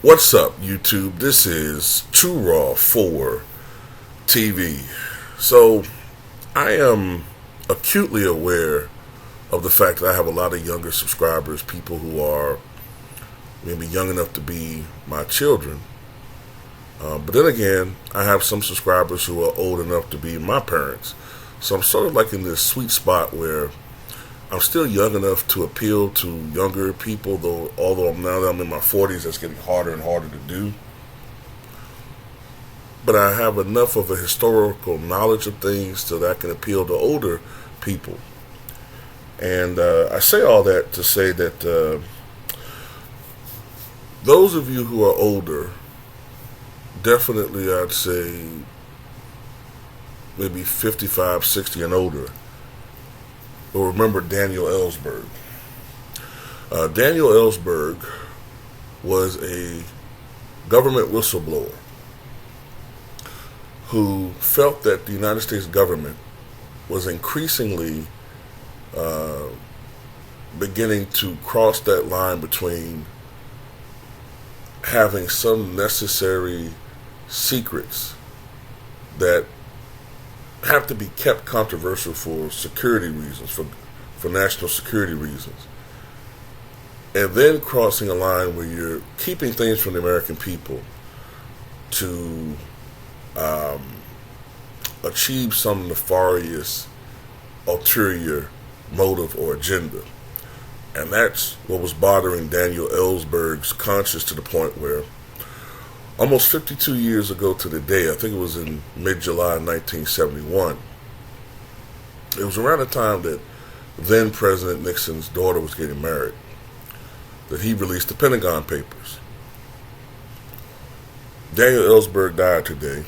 What's up, YouTube? This is True Raw 4 TV. So, I am acutely aware of the fact that I have a lot of younger subscribers, people who are maybe young enough to be my children. But then again, I have some subscribers who are old enough to be my parents. So I'm sort of like in this sweet spot where I'm still young enough to appeal to younger people, although now that I'm in my 40s, that's getting harder and harder to do. But I have enough of a historical knowledge of things so that I can appeal to older people. And I say all that to say that those of you who are older, definitely I'd say maybe 55, 60 and older, will remember Daniel Ellsberg. Daniel Ellsberg was a government whistleblower who felt that the United States government was increasingly beginning to cross that line between having some necessary secrets that have to be kept controversial for security reasons, for national security reasons, and then crossing a line where you're keeping things from the American people to achieve some nefarious ulterior motive or agenda. And that's what was bothering Daniel Ellsberg's conscience to the point where almost 52 years ago to the day, I think it was in mid-July 1971, it was around the time that then President Nixon's daughter was getting married, that he released the Pentagon Papers. Daniel Ellsberg died today.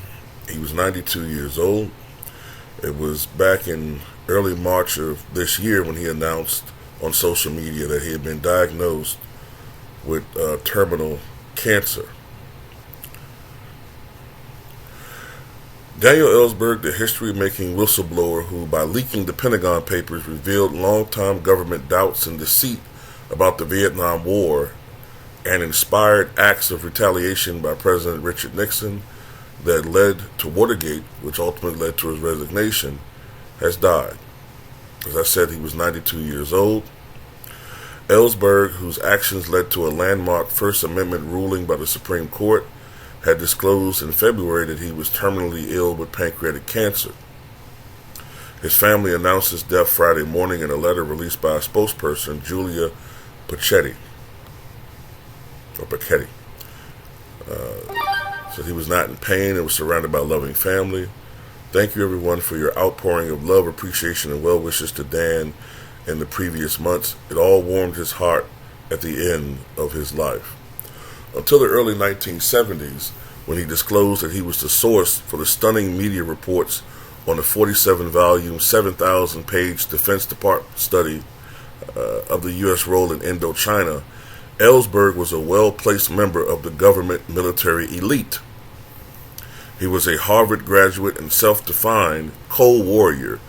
He was 92 years old. It was back in early March of this year when he announced on social media that he had been diagnosed with terminal cancer. Daniel Ellsberg, the history-making whistleblower who, by leaking the Pentagon Papers, revealed long-time government doubts and deceit about the Vietnam War and inspired acts of retaliation by President Richard Nixon that led to Watergate, which ultimately led to his resignation, has died. As I said, he was 92 years old. Ellsberg, whose actions led to a landmark First Amendment ruling by the Supreme Court, had disclosed in February that he was terminally ill with pancreatic cancer. His family announced his death Friday morning in a letter released by a spokesperson, Julia Pachetti. Said he was not in pain and was surrounded by a loving family. Thank you, everyone, for your outpouring of love, appreciation, and well wishes to Dan in the previous months. It all warmed his heart at the end of his life. Until the early 1970s, when he disclosed that he was the source for the stunning media reports on the 47-volume, 7,000-page Defense Department study of the U.S. role in Indochina, Ellsberg was a well-placed member of the government military elite. He was a Harvard graduate and self-defined Cold Warrior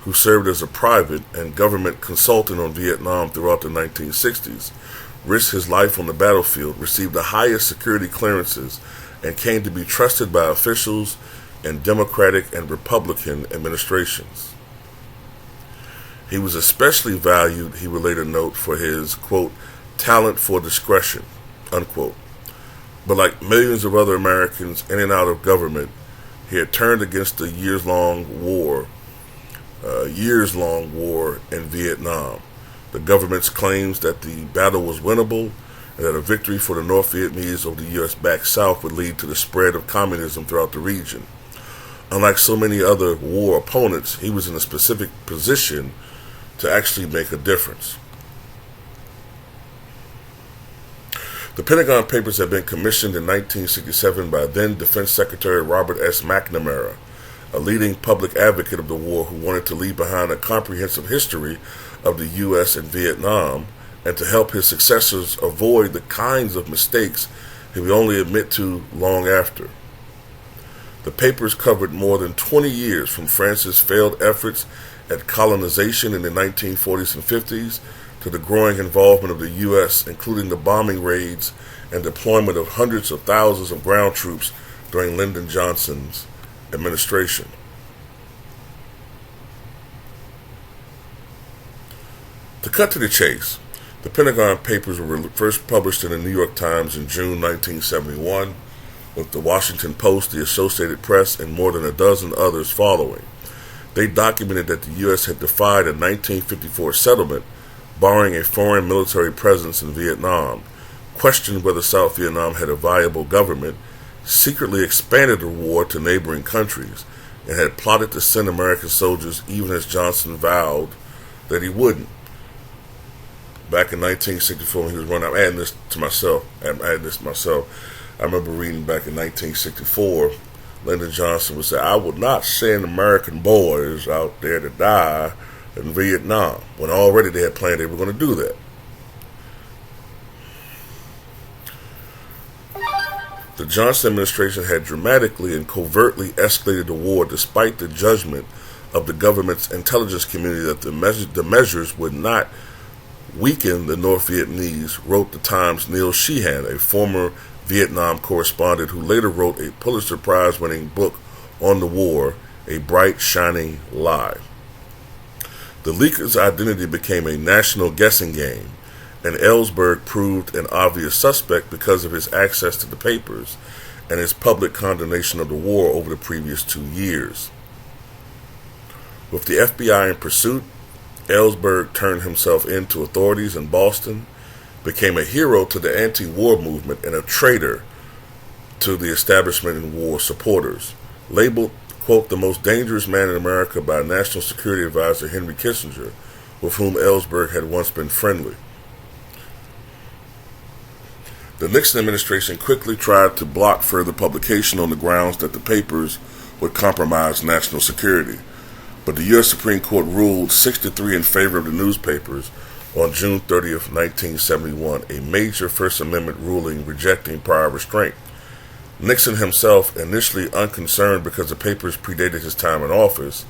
who served as a private and government consultant on Vietnam throughout the 1960s, risked his life on the battlefield, received the highest security clearances, and came to be trusted by officials in Democratic and Republican administrations. He was especially valued, he would later note, for his, quote, talent for discretion, unquote. But like millions of other Americans in and out of government, he had turned against the years-long war in Vietnam. The government's claims that the battle was winnable and that a victory for the North Vietnamese over the U.S. back south would lead to the spread of communism throughout the region. Unlike so many other war opponents, he was in a specific position to actually make a difference. The Pentagon Papers had been commissioned in 1967 by then Defense Secretary Robert S. McNamara, a leading public advocate of the war who wanted to leave behind a comprehensive history of the U.S. and Vietnam and to help his successors avoid the kinds of mistakes he would only admit to long after. The papers covered more than 20 years from France's failed efforts at colonization in the 1940s and 50s to the growing involvement of the U.S., including the bombing raids and deployment of hundreds of thousands of ground troops during Lyndon Johnson's administration. To cut to the chase, the Pentagon Papers were first published in the New York Times in June 1971, with the Washington Post, the Associated Press, and more than a dozen others following. They documented that the U.S. had defied a 1954 settlement barring a foreign military presence in Vietnam, questioned whether South Vietnam had a viable government, secretly expanded the war to neighboring countries, and had plotted to send American soldiers even as Johnson vowed that he wouldn't. Back in 1964 when he was running, I'm adding this to myself. I remember reading back in 1964, Lyndon Johnson would say, "I would not send American boys out there to die in Vietnam," when already they had planned they were going to do that. The Johnson administration had dramatically and covertly escalated the war despite the judgment of the government's intelligence community that the measures would not weaken the North Vietnamese, wrote the Times' Neil Sheehan, a former Vietnam correspondent who later wrote a Pulitzer Prize-winning book on the war, A Bright Shining Lie. The leaker's identity became a national guessing game, and Ellsberg proved an obvious suspect because of his access to the papers and his public condemnation of the war over the previous 2 years. With the FBI in pursuit, Ellsberg turned himself in to authorities in Boston, became a hero to the anti-war movement, and a traitor to the establishment and war supporters. Labeled, quote, the most dangerous man in America by National Security Advisor Henry Kissinger, with whom Ellsberg had once been friendly. The Nixon administration quickly tried to block further publication on the grounds that the papers would compromise national security. But the U.S. Supreme Court ruled 6-3 in favor of the newspapers on June 30th, 1971, a major First Amendment ruling rejecting prior restraint. Nixon himself, initially unconcerned because the papers predated his time in office,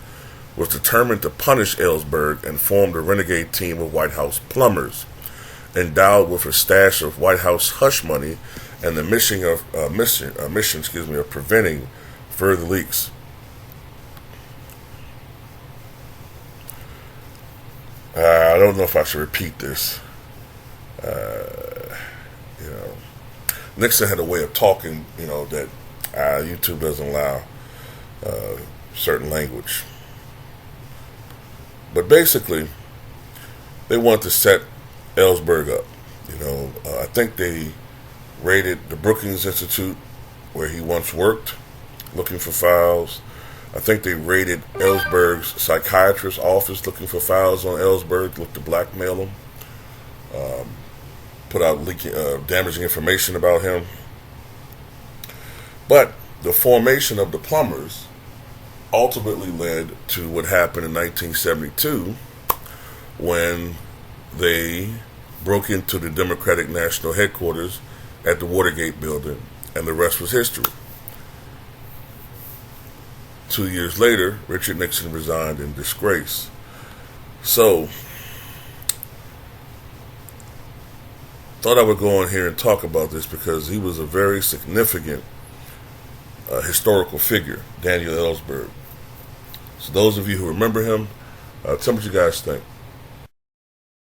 was determined to punish Ellsberg and formed a renegade team of White House plumbers, endowed with a stash of White House hush money and the mission of preventing further leaks. I don't know if I should repeat this. Nixon had a way of talking, that YouTube doesn't allow certain language. But basically, they wanted to set Ellsberg up. I think they raided the Brookings Institute, where he once worked, looking for files. I think they raided Ellsberg's psychiatrist's office looking for files on Ellsberg, looked to blackmail him, put out damaging information about him. But the formation of the plumbers ultimately led to what happened in 1972 when they broke into the Democratic National Headquarters at the Watergate building, and the rest was history. 2 years later, Richard Nixon resigned in disgrace. So, thought I would go on here and talk about this because he was a very significant historical figure, Daniel Ellsberg. So those of you who remember him, tell me what you guys think.